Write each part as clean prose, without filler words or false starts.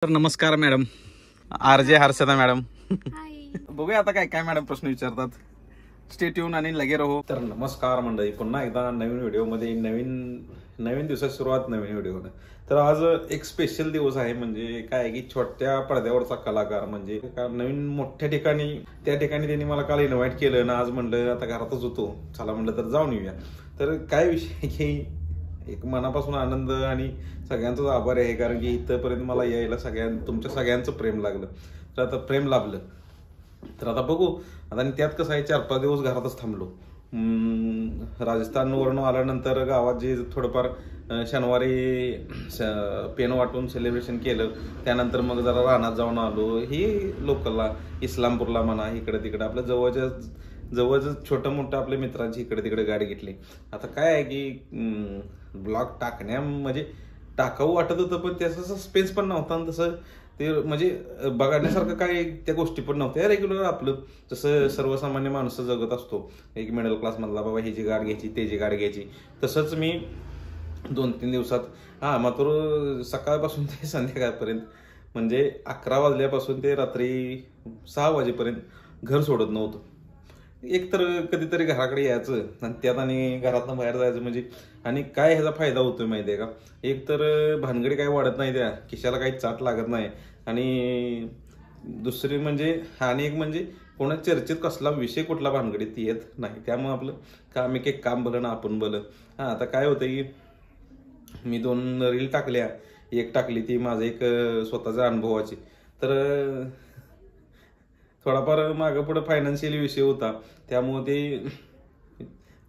तर नमस्कार madam, RJ Harshada madam. बघूया आता काय काय मॅडम प्रश्न विचारतात. स्टे ट्यून आणि लगे रहो. तर नमस्कार मंडळी, पुन्हा एकदा नवीन व्हिडिओमध्ये नवीन दिवसाची सुरुवात नवीन व्हिडिओ. तर आज एक स्पेशल दिवस आहे. म्हणजे काय आहे की छोट्या पडद्यावरचा कलाकार म्हणजे नवीन मोठ्या ठिकाणी त्या ठिकाणी त्यांनी मला काल इन्व्हाइट केलं ना. आज म्हणलं आता घरातच होतो, चला म्हणलं तर जाऊन येऊया. तर काय विषय की एक मनापासून आनंद आणि सगळ्यांचाच आभार आहे, कारण की इथपर्यंत मला यायला तुमच्या सगळ्यांचं प्रेम लागलं. तर आता प्रेम लाभलं तर आता बघू. आता आणि त्यात कसं आहे, 4-5 दिवस घरातच थांबलो. राजस्थानवरून आल्यानंतर गावात जे थोडंफार शनिवारी पेन वाटून सेलिब्रेशन केलं. त्यानंतर मग जरा रानात जाऊन आलो. ही लोकलला इस्लामपूरला म्हणा, इकडे तिकडे आपल्या जवळच छोटं मोठं आपल्या मित्रांची इकडे तिकडे गाडी घेतली. आता काय आहे की ब्लॉग म्हणजे टाकावं वाटत होतं, पण त्याचा सस्पेन्स पण नव्हता आणि तसं ते म्हणजे बघण्यासारखं काय त्या गोष्टी पण नव्हत्या. रेग्युलर आपलं जसं सर्वसामान्य माणूस जगत असतो, एक मिडल क्लास मधला, बाबा ह्याची गाडी घ्यायची त्याची गाडी घ्यायची, तसंच मी 2-3 दिवसात मात्र सकाळपासून ते संध्याकाळपर्यंत म्हणजे 11 वाजल्यापासून ते रात्री 6 वाजेपर्यंत घर सोडत नव्हतं. एक तर कधीतरी घराकडे यायचं आणि त्यात आणि घरातनं बाहेर जायचं म्हणजे. आणि काय ह्याचा फायदा होतोय माहितीये का, एक तर भानगडी काही वाढत नाही, त्या खिशाला काही चाट लागत नाही. आणि दुसरी म्हणजे आणि एक म्हणजे कोणा चर्चेत कसला विषय कुठला भानगडीत येत नाही. त्यामुळे आपलं काम एक काम भलं ना आपण भलं. आता काय होतं की मी 2 रील टाकल्या. एक टाकली ती माझं एक स्वतःच्या अनुभवाची. तर थोडाफार मागं पुढे फायनान्शियल विषय होता, त्यामुळे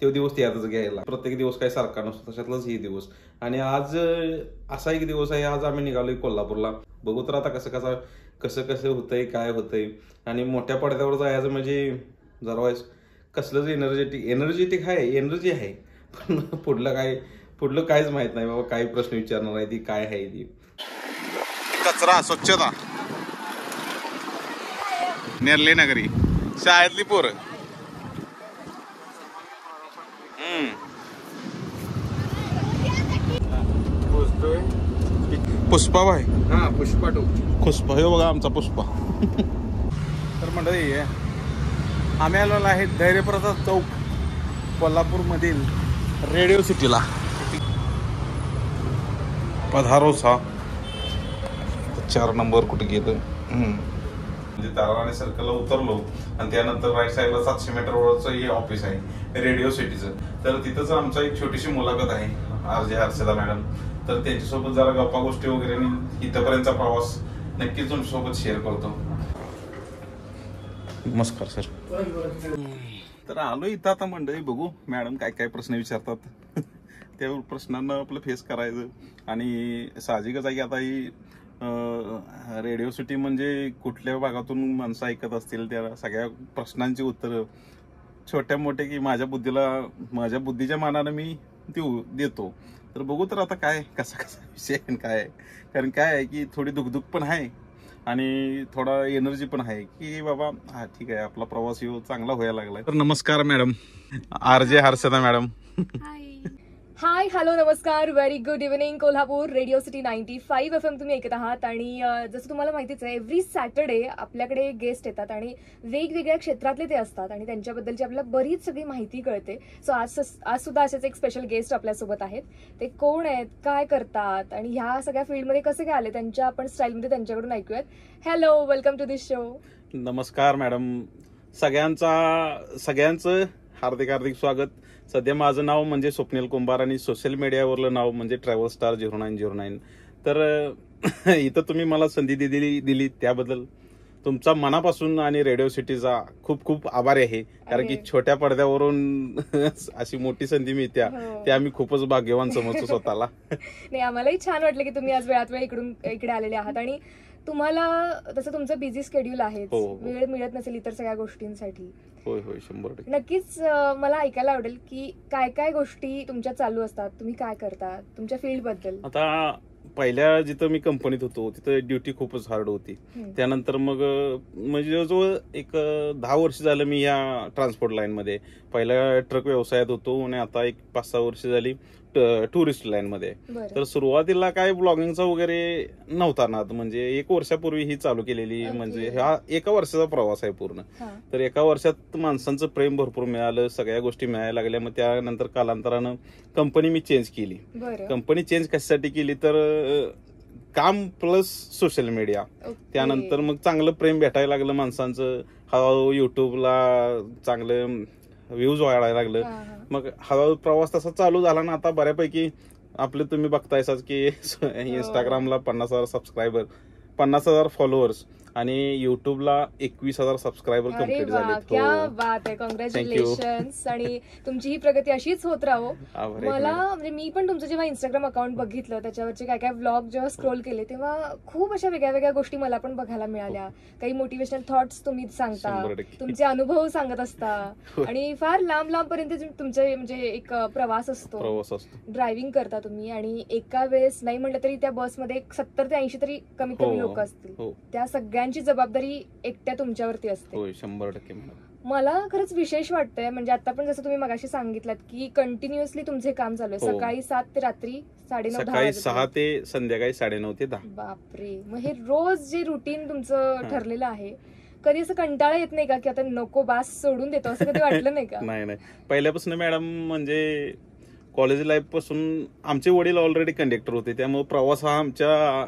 तो दिवस त्यातच घ्यायला. प्रत्येक दिवस काही सारखा नसतो, तशातलाच ही दिवस. आणि आज असा एक दिवस आहे. आज आम्ही निघालोय कोल्हापूरला. बघू तर आता कसं होतंय, काय होतंय. आणि मोठ्या पडद्यावर जायचं म्हणजे जरा कसलंच एनर्जेटिक आहे, एनर्जी आहे. पण पुढलं काहीच माहित नाही बाबा. काय प्रश्न विचारणार आहे ती, काय आहे ती. कचरा स्वच्छता नेरले नगरी शाळेतली पोरं. पुष्पा भाई, हा पुष्पा 2 पुष्पा हे बघा आमचा पुष्पा. तर मंडळी, आम्ही आलेलो आहे धैर्यप्रसाद चौक, कोल्हापूर मधील रेडिओ सिटीला. पधारो सा 4 नंबर कुठे गेलं. म्हणजे ताराराणी सर्कलला उतरलो आणि त्यानंतर राईट साईडला 700 मीटरवरचं हे ऑफिस आहे रेडिओ सिटीचं. तर तिथंच आमचा एक छोटीशी मुलाखत आहे आरजे हर्षदा मॅडम. तर त्यांच्यासोबत जरा गप्पा गोष्टी वगैरे आणि इथपर्यंतचा प्रवास नक्कीच तुमच्यासोबत शेअर करतो. नमस्कार सर. तर आलो इथं आता मंडळी. बघू मॅडम काय काय प्रश्न विचारतात त्या प्रश्नांना आपलं फेस करायचं. आणि साहजिकच आहे की आता ही रेडिओ सिटी म्हणजे कुठल्या भागातून माणसं ऐकत असतील त्या सगळ्या प्रश्नांची उत्तरं छोट्या मोठ्या की माझ्या बुद्धीच्या मानानं मी देतो. तर बघू तर आता काय कसा विषय काय आहे. कारण काय आहे की थोडी दुखदुख पण आहे आणि थोडा एनर्जी पण आहे की बाबा हा ठीक आहे, आपला प्रवास चांगला व्हायला लागलाय. तर नमस्कार मॅडम, आरजे हर्षदा मॅडम. हाय, हॅलो, नमस्कार, very good evening. Kolhapur radio city 95 FM तुम्ही ऐकत आहात. आणि जसं तुम्हाला माहितीच आहे, एव्हरी सॅटर्डे आपल्याकडे गेस्ट येतात आणि वेगवेगळ्या क्षेत्रातले ते असतात आणि त्यांच्याबद्दलची आपल्याला बरीच सगळी माहिती कळते. सो आज सुद्धा असेच एक स्पेशल गेस्ट आपल्यासोबत आहेत. ते कोण आहेत, काय करतात आणि ह्या सगळ्या फील्डमध्ये कसे काय आले, त्यांच्या आपण स्टाईलमध्ये त्यांच्याकडून ऐकूयात. Hello, welcome to this show. नमस्कार मॅडम, सगळ्यांचं हार्दिक स्वागत. सध्या माझं नाव म्हणजे स्वप्नील कुंभार आणि सोशल मीडियावरलं नाव म्हणजे ट्रॅव्हल स्टार 0909. तर इथं तुम्ही मला संधी दिली त्याबद्दल तुमचा मनापासून आणि रेडिओ सिटीचा खूप खूप आभारी आहे. कारण की छोट्या पडद्यावरून अशी मोठी संधी मिळत्या, ते आम्ही खूपच भाग्यवान समजतो स्वतःला. नाही, आम्हालाही छान वाटलं की तुम्ही आज वेळात वेळ इकडे आलेले आहात. आणि तुम्हाला तसं तुमचं बिझी शेड्यूल आहे, वेळ मिळत नसेल इतर सगळ्या गोष्टींसाठी. होय 100%. नक्कीच मला ऐकायला आवडेल की काय काय गोष्टी तुमच्या चालू असतात, तुम्ही काय करता तुमच्या फील्ड बद्दल. आता पहिल्या जिथं मी कंपनीत होतो तिथं ड्युटी खूपच हार्ड होती. त्यानंतर मग म्हणजे जवळजवळ एक 10 वर्ष झालं मी या ट्रान्सपोर्ट लाईन मध्ये. पहिल्या ट्रक व्यवसायात होतो आणि आता एक 5-6 वर्ष झाली टुरिस्ट लाईन मध्ये. बरं. तर सुरुवातीला काय ब्लॉगिंगचा वगैरे नव्हता ना, म्हणजे 1 वर्षापूर्वी ही चालू केलेली. Okay. म्हणजे हा 1 वर्षाचा प्रवास आहे पूर्ण. हा. तर 1 वर्षात माणसांचं प्रेम भरपूर मिळालं, सगळ्या गोष्टी मिळायला लागल्या. मग त्यानंतर कालांतरानं कंपनी मी चेंज केली. बरं. कंपनी चेंज कशासाठी केली तर काम प्लस सोशल मीडिया. Okay. त्यानंतर मग चांगलं प्रेम भेटायला लागलं माणसांचं. हळूहळू युट्यूबला चांगलं व्ह्यूज वाढायला लागलं. हा, हा. मग हळूहळू प्रवास तसा चालू झाला ना. आता बऱ्यापैकी आपले तुम्ही बघतायसाच की इंस्टाग्रामला 50,000 सबस्क्रायबर, 50,000 फॉलोअर्स आणि युट्यूबला 21,000 सबस्क्रायबर अरे कम्प्लीट वा, झाले. क्या बात आहे, कॉंग्रॅच्युलेशन्स. आणि तुमची ही प्रगती अशीच होत राहो. मला म्हणजे मी पण तुमचं जेव्हा इंस्टाग्राम अकाउंट बघितलं, त्याच्यावरचे काय काय व्लॉग जेव्हा स्क्रोल केले, तेव्हा खूप अशा वेगळ्या वेगळ्या गोष्टी मला पण बघायला मिळाल्या. काही मोटिवेशनल थॉट्स तुम्ही सांगता, 100%. तुमचे अनुभव सांगत असता आणि फार लांब लांब पर्यंत तुमचे म्हणजे एक प्रवास असतो. ड्रायव्हिंग करता तुम्ही आणि एका वेळेस नाही म्हटलं तरी त्या बसमध्ये 70 ते 80 तरी कमीत कमी लोक असतील. त्या सगळ्यांची जबाबदारी एकट्या तुमच्यावरती असते. 100%. मला खरंच विशेष वाटतंय. म्हणजे आता पण जसं तुम्ही मगाशी सांगितलं की कंटिन्युअसली तुमचे काम चालू आहे. सकाळी 7 ते रात्री 9:30, सकाळी 6 ते संध्याकाळी 9:30 ते 10. बापरे. मग हे रोज जे रुटीन तुमचं ठरलेलं आहे, कधी असं कंटाळा येत नाही का की आता नको, बास, सोडून देतो, असं कधी वाटलं नाही का? नाही, पहिल्यापासून मॅडम म्हणजे कॉलेज लाईफ पासून आमचे वडील ऑलरेडी कंडक्टर होते. त्यामुळे प्रवास हा आमच्या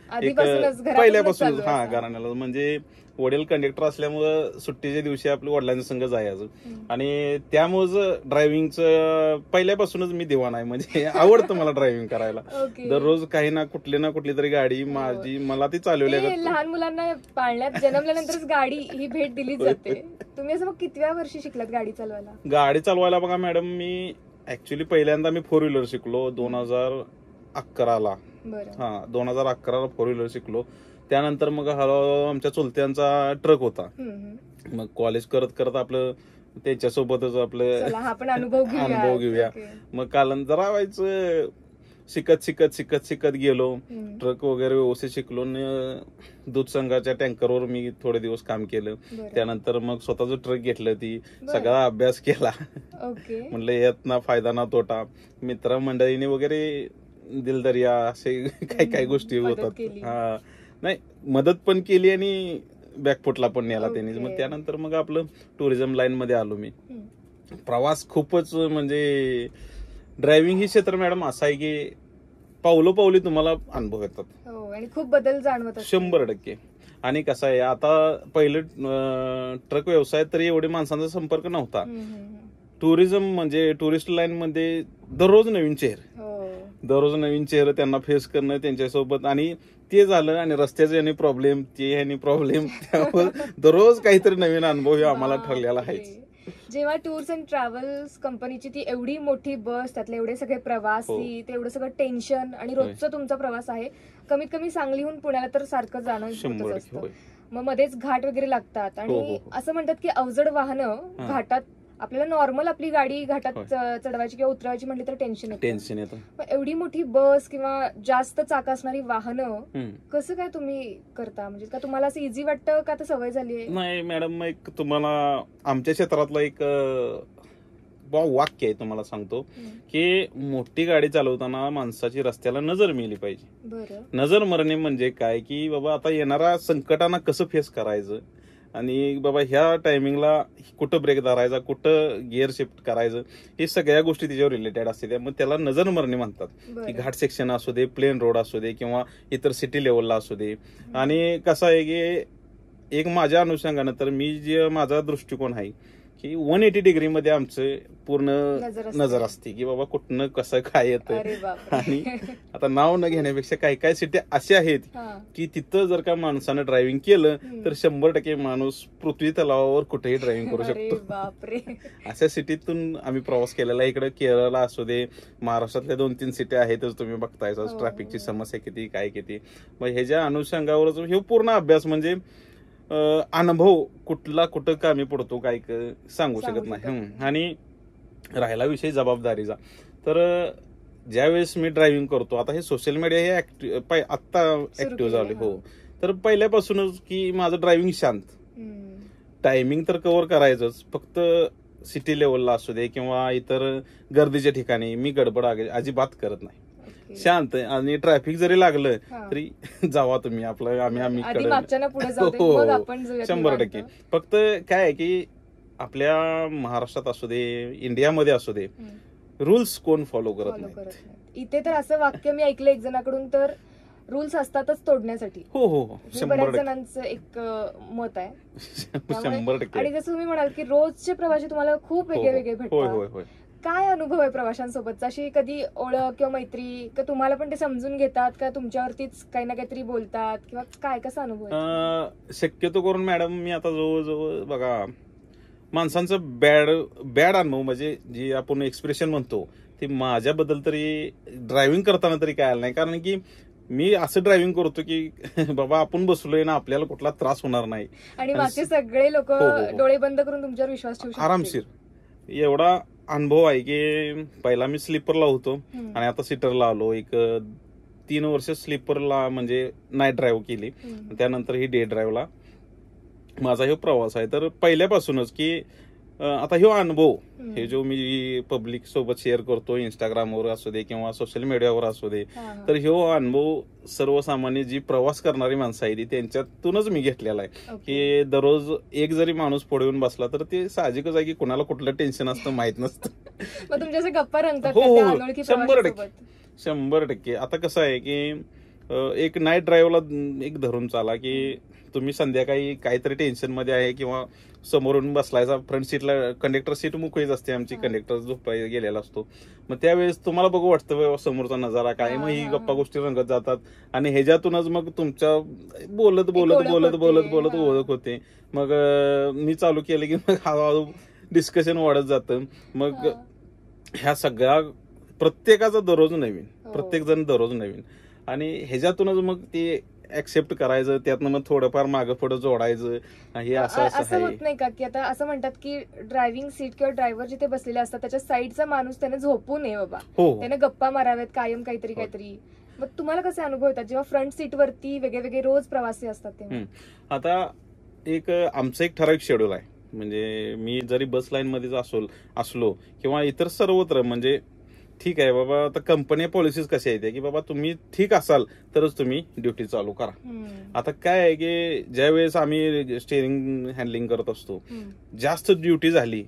पहिल्यापासून घराण्याला, म्हणजे वडील कंडक्टर असल्यामुळं सुट्टीच्या दिवशी आपल्या वडिलांच्या संग जायचं. आणि त्यामुळेच ड्रायव्हिंगचं पहिल्यापासूनच मी दिवाण आहे. म्हणजे आवडतं मला ड्रायव्हिंग करायला. दररोज काही ना कुठली तरी गाडी माझी मला ती चालवली. लहान मुलांना पाळण्यात जन्मल्यानंतरच गाडी ही भेट दिली जाते. तुम्ही असं मग कितव्या वर्षी शिकलात गाडी चालवायला? गाडी चालवायला बघा मॅडम, मी ऍक्च्युली पहिल्यांदा मी 4 व्हीलर शिकलो 2011ला. 2011ला 4 व्हीलर शिकलो. त्यानंतर मग हळूहळू आमच्या चुलत्यांचा ट्रक होता. मग कॉलेज करत करत आपलं त्याच्यासोबतच आपलं अनुभव घेऊया. मग कालांतर व्हायचं, शिकत गेलो. ट्रक वगैरे व्यवस्थित शिकलो. दूध संघाच्या टँकरवर मी थोडे दिवस काम केलं. त्यानंतर मग स्वतःच ट्रक घेतलं, ती सगळा अभ्यास केला. म्हणलं यात ना फायदा ना तोटा. मित्रमंडळीने वगैरे दिलदर्या असे काही गोष्टी होतात. हा, नाही, मदत पण केली आणि बॅकफुटला पण नेला त्यांनी. मग त्यानंतर मग आपलं टुरिझम लाईन मध्ये आलो मी. प्रवास खूपच म्हणजे ड्रायव्हिंग ही क्षेत्र मॅडम असं आहे की पावलोपावली तुम्हाला अनुभव येतात आणि खूप बदल जाणवत 100%. आणि कसं आहे, आता पहिलं ट्रक व्यवसायात तरी एवढे माणसांचा संपर्क नव्हता. टुरिझम म्हणजे टुरिस्ट लाईन मध्ये दररोज नवीन चेहरे त्यांना फेस करणं त्यांच्यासोबत. आणि ते झालं आणि रस्त्याचे यांनी प्रॉब्लेम, त्यामुळे दररोज काहीतरी नवीन अनुभव आम्हाला ठरलेला आहे. जेव्हा टूर्स अँड ट्रॅव्हल्स कंपनीची ती एवढी मोठी बस, त्यातले एवढे सगळे प्रवासी, ते एवढं सगळं टेन्शन आणि रोजचा तुमचा प्रवास आहे, कमीत कमी सांगलीहून पुण्याला तर सारखं जाणं होतच असतं. मग मध्येच घाट वगैरे लागतात आणि असं म्हणतात की अवजड वाहनं घाटात, आपल्याला नॉर्मल आपली गाडी घाटात चढवायची किंवा उतरवायची म्हटली तर टेन्शन येतं. एवढी मोठी बस किंवा जास्त चाक असणारी वाहनं कसं काय तुम्ही करता? म्हणजे का तुम्हाला असं इझी वाटतं का, तर सवय झाली आहे? नाही मॅडम, एक तुम्हाला आमच्या क्षेत्रातलं एक वाक्य आहे, तुम्हाला सांगतो की मोठी गाडी चालवताना माणसाची रस्त्याला नजर मिळली पाहिजे. नजर मरणे म्हणजे काय की बाबा आता येणाऱ्या संकटांना कसं फेस करायचं आणि बाबा ह्या टायमिंगला कुठं ब्रेक धरायचा, कुठं गिअर शिफ्ट करायचं, हे सगळ्या गोष्टी त्याच्यावर रिलेटेड असते. त्यामुळे त्याला नजर मरणे म्हणतात. की घाट सेक्शन असू दे, प्लेन रोड असू दे किंवा इतर सिटी लेवलला असू दे. आणि कसं आहे की एक माझ्या अनुषंगानं तर मी जे माझा दृष्टिकोन आहे की 180 डिग्री मध्ये आमचं पूर्ण नजर असते की बाबा कुठनं कसं काय येतं. आणि आता नाव न घेण्यापेक्षा काही सिटी अशा आहेत की तिथं जर का माणसानं ड्रायव्हिंग केलं तर 100% माणूस पृथ्वी तलावावर कुठेही ड्रायव्हिंग करू शकतो. अशा सिटीतून आम्ही प्रवास केलेला. इकडे केरळला असू दे, महाराष्ट्रातल्या 2-3 सिटी आहेतच, तुम्ही बघताय ट्रॅफिकची समस्या किती काय किती. मग ह्याच्या अनुषंगावरच हे पूर्ण अभ्यास म्हणजे अनुभव कुठं कामी पडतो काय सांगू शकत नाही. आणि राहिला विषय जबाबदारीचा, तर ज्यावेळेस मी ड्रायव्हिंग करतो, आता हे सोशल मीडिया हे आत्ता ऍक्टिव्ह झाले. तर पहिल्यापासूनच की माझं ड्रायव्हिंग शांत, टायमिंग तर कव्हर करायचंच, फक्त सिटी लेवलला असू दे किंवा इतर गर्दीच्या ठिकाणी मी गडबड अजिबात करत नाही. शांत आणि ट्रॅफिक जरी लागलं तरी जावा तुम्ही आपलं आम्ही आधी मागच्यानं पुढे जाऊ दे, मग आपण जाऊयात 100%. निवांत. फक्त काय आहे की आपल्या महाराष्ट्रात असू दे, इंडियामध्ये असू दे, रूल्स कोण फॉलो करत Follow नाही. करत नाही. इथे तर असं वाक्य मी ऐकलं एक जणाकडून, तर रूल्स असतातच तोडण्यासाठी. हो हो हो, हे 100%. बऱ्याच जणांचं एक मत आहे. त्यामुळे- 100%. आणि जसं तुम्ही म्हणाल की रोजचे प्रवासी तुम्हाला खूप वेगळे वेगळे होय होय भेटतात. होय. काय अनुभव आहे प्रवाशांसोबतचा? अशी कधी ओळख किंवा मैत्री का तुम्हाला पण ते समजून घेतात का तुमच्यावरतीच काही ना काहीतरी बोलतात किंवा काय, कसा अनुभव आहे? शक्यतो करून मॅडम मी आता जवळजवळ बघा माणसांचं बॅड अनुभव म्हणजे जी आपण एक्सप्रेशन म्हणतो ते माझ्याबद्दल तरी ड्रायव्हिंग करताना तरी काय आलं नाही. कारण की मी असं ड्रायव्हिंग करतो की बाबा आपण बसलोय ना, आपल्याला कुठला त्रास होणार नाही. आणि मागचे सगळे लोक हो. डोळे बंद करून तुमच्यावर विश्वास ठेवू शकतात. आरामशीर एवढा अनुभव आहे की पहिला मी स्लीपरला होतो आणि आता सीटरला आलो. एक 3 वर्ष स्लीपरला म्हणजे नाईट ड्राईव्ह केली, त्यानंतर ही डे ड्राईव्हला माझा हे प्रवास आहे. तर पहिल्यापासूनच की आता हे अनुभव हे जो मी पब्लिक सोबत शेअर करतो इंस्टाग्रामवर असू दे किंवा सोशल मीडियावर असू दे, तर हे अनुभव सर्वसामान्य जी प्रवास करणारी माणसं आहे त्यांच्यातूनच मी घेतलेला आहे. की दररोज एक जरी माणूस पुढे येऊन बसला तर ते साहजिकच आहे की कुणाला कुठलं टेन्शन असतं माहित नसतं. मग तुमच्या गप्पा रंगतात हो, का हो, त्या हो. अनोळखी 100%. प्रवाशांसोबत? 100%. आता कसं आहे की एक नाईट ड्राईव्हला एक धरून चाला की तुम्ही संध्याकाळी काहीतरी टेन्शन मध्ये आहे किंवा समोरून बसलायचा, फ्रंट सीटला कंडक्टर सीट मोकळीच असते आमची, कंडक्टर झोपायला गेलेला असतो. मग त्यावेळेस तुम्हाला बघू वाटतं समोरचा नजारा काय, मग ही गप्पा गोष्टी रंगत जातात आणि ह्याच्यातूनच मग तुमच्या बोलत बोलत बोलत बोलत बोलत ओळख होते. मग मी चालू केलं की मग हळूहळू डिस्कशन वाढत जातं. मग ह्या सगळ्या प्रत्येकाचा दररोज नवीन, प्रत्येक जण दररोज नवीन आणि ह्याच्यातूनच मग ते ऍक्सेप्ट करायचं, त्यातनं मग थोडंफार मागं पुढं जोडायचं. हे असं होत नाही का की आता असं म्हणतात की ड्रायव्हिंग सीट किंवा ड्रायव्हर जिथे बसलेले असतात त्याच्या साईडचा माणूस त्याने झोपू नये बाबा, त्याने गप्पा माराव्यात कायम काहीतरी. मग तुम्हाला कसे अनुभव येतात जेव्हा फ्रंट सीट वरती वेगळे रोज प्रवासी असतात तेव्हा? आता एक आमचं एक ठराविक शेड्यूल आहे. म्हणजे मी जरी बस लाईन मध्ये असलो किंवा इतर सर्वत्र, म्हणजे ठीक आहे बाबा, आता कंपनी पॉलिसीज कशा आहेत की बाबा तुम्ही ठीक असाल तरच तुम्ही ड्युटी चालू करा. आता काय आहे की ज्यावेळेस आम्ही स्टेअरिंग हँडलिंग करत असतो, जास्त ड्युटी झाली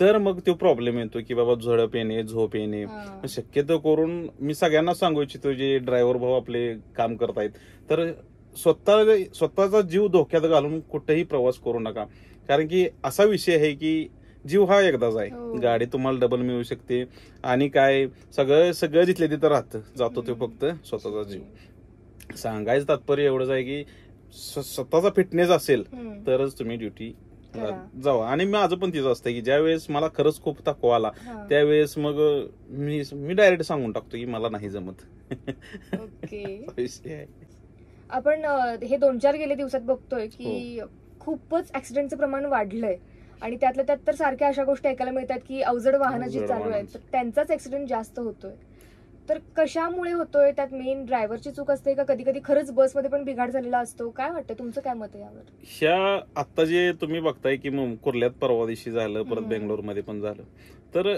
तर मग तो प्रॉब्लेम येतो की बाबा झडप येणे, झोप येणे. शक्यतो करून मी सगळ्यांना सांगू इच्छितो जे ड्रायव्हर भाऊ आपले काम करतायत, तर स्वतःचा जीव धोक्यात घालून कुठेही प्रवास करू नका. कारण की असा विषय आहे की जीव हा एकदाच आहे, गाडी तुम्हाला डबल मिळू शकते आणि काय सगळं जिथले तिथं जातो तो फक्त स्वतःचा जीव. सांगायचं तात्पर्य एवढंच आहे की स्वतःचा फिटनेस असेल तरच तुम्ही ड्युटी जावा. आणि माझं पण तिचं असतं की ज्यावेळेस मला खरंच खूप थकवा आला त्यावेळेस मग मी डायरेक्ट सांगून टाकतो की मला नाही जमत. आपण हे 2-4 गेले दिवसात बघतोय की खूपच ऍक्सिडेंटचं प्रमाण वाढलंय आणि त्यातल्या त्यात तर सारख्या अशा गोष्टी ऐकायला मिळतात की अवजड वाहनं जी चालू आहेत तर त्यांचाच ऍक्सिडेंट जास्त होतोय. तर कशामुळे होतोय? त्यात मेन ड्रायव्हरची चूक असते का कधी कधी खरंच बसमध्ये पण बिघाड झालेला असतो? काय वाटतं, तुमचं काय मत आहे यावर? ह्या आता जे तुम्ही बघताय की कुर्ल्यात परवा दिवशी झालं, परत बेंगलोरमध्ये पण झालं. तर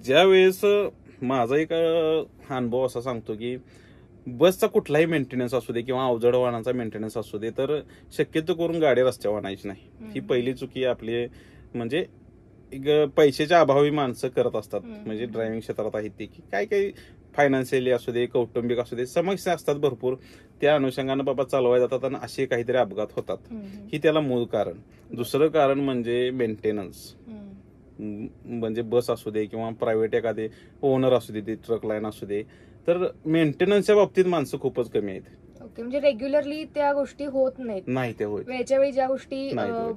ज्यावेळेस माझा एक अनुभव असा सांगतो की बसचा कुठलाही मेंटेनन्स असू दे किंवा अवजड वाहनाचा मेंटेनन्स असू दे तर शक्यतो करून गाडी रस्त्यावर आणायची नाही. ही पहिली चुकी आपली, म्हणजे पैशाच्या अभावी माणसं करत असतात. म्हणजे ड्रायव्हिंग क्षेत्रात आहेत ते की काही फायनान्शियली असू दे, कौटुंबिक असू दे, समस्या असतात भरपूर. त्या अनुषंगानं बाबा चालवायला जातात आणि असे काहीतरी अपघात होतात. ही त्याला मूळ कारण. दुसरं कारण म्हणजे मेंटेनन्स. म्हणजे बस असू दे किंवा प्रायव्हेट एखादे ओनर असू दे, ट्रक लाईन असू दे, तर मेंटेनन्सच्या बाबतीत माणसं खूपच कमी आहेत. ओके, म्हणजे रेग्युलरली त्या गोष्टी होत नाहीत. नाही त्या होत. वेळच्या वेळी ज्या गोष्टी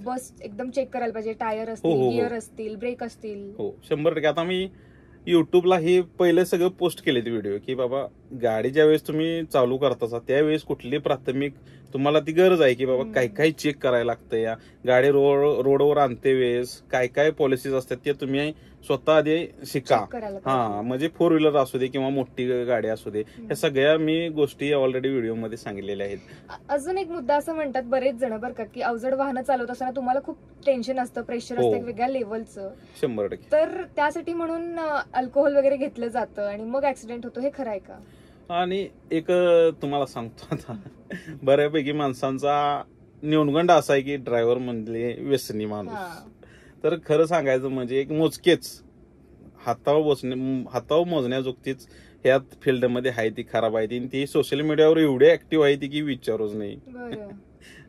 बस एकदम चेक करायला पाहिजे, टायर असतील, गिअर असतील, ब्रेक असतील. हो 100%. आता मी युट्यूबला हे पहिले सगळं पोस्ट केले ते व्हिडिओ की बाबा गाडी ज्यावेळेस तुम्ही चालू करता त्यावेळेस कुठली प्राथमिक तुम्हाला ती गरज आहे की बाबा काय काय चेक करायला लागतं, या गाडी रोडवर आणते वेळेस काय काय पॉलिसीज असतात ते तुम्ही स्वतः आधी शिका. हा, म्हणजे 4 व्हीलर असू दे किंवा मोठी गाडी असू दे, या सगळ्या मी गोष्टी ऑलरेडी व्हिडिओमध्ये सांगितलेल्या आहेत. अजून एक मुद्दा असं म्हणतात बरेच जण बरं का, की अवजड वाहनं चालवत असताना तुम्हाला खूप टेन्शन असतं, प्रेशर असतं एक वेगळ्या लेवलचं. 100%. तर त्यासाठी म्हणून अल्कोहोल वगैरे घेतलं जातं आणि मग ऍक्सिडेंट होतो, हे खरं आहे का? आणि एक तुम्हाला सांगतो आता, बऱ्यापैकी माणसांचा न्यूनगंड असा आहे की ड्रायव्हर म्हणजे व्यसनी माणूस. तर खरं सांगायचं म्हणजे एक मोजकेच हातावर मोजण्याजोगतीच ह्या फील्डमध्ये आहे ती खराब आहे ती, ती सोशल मीडियावर एवढे ऍक्टिव्ह आहे ती की विचारूच नाही.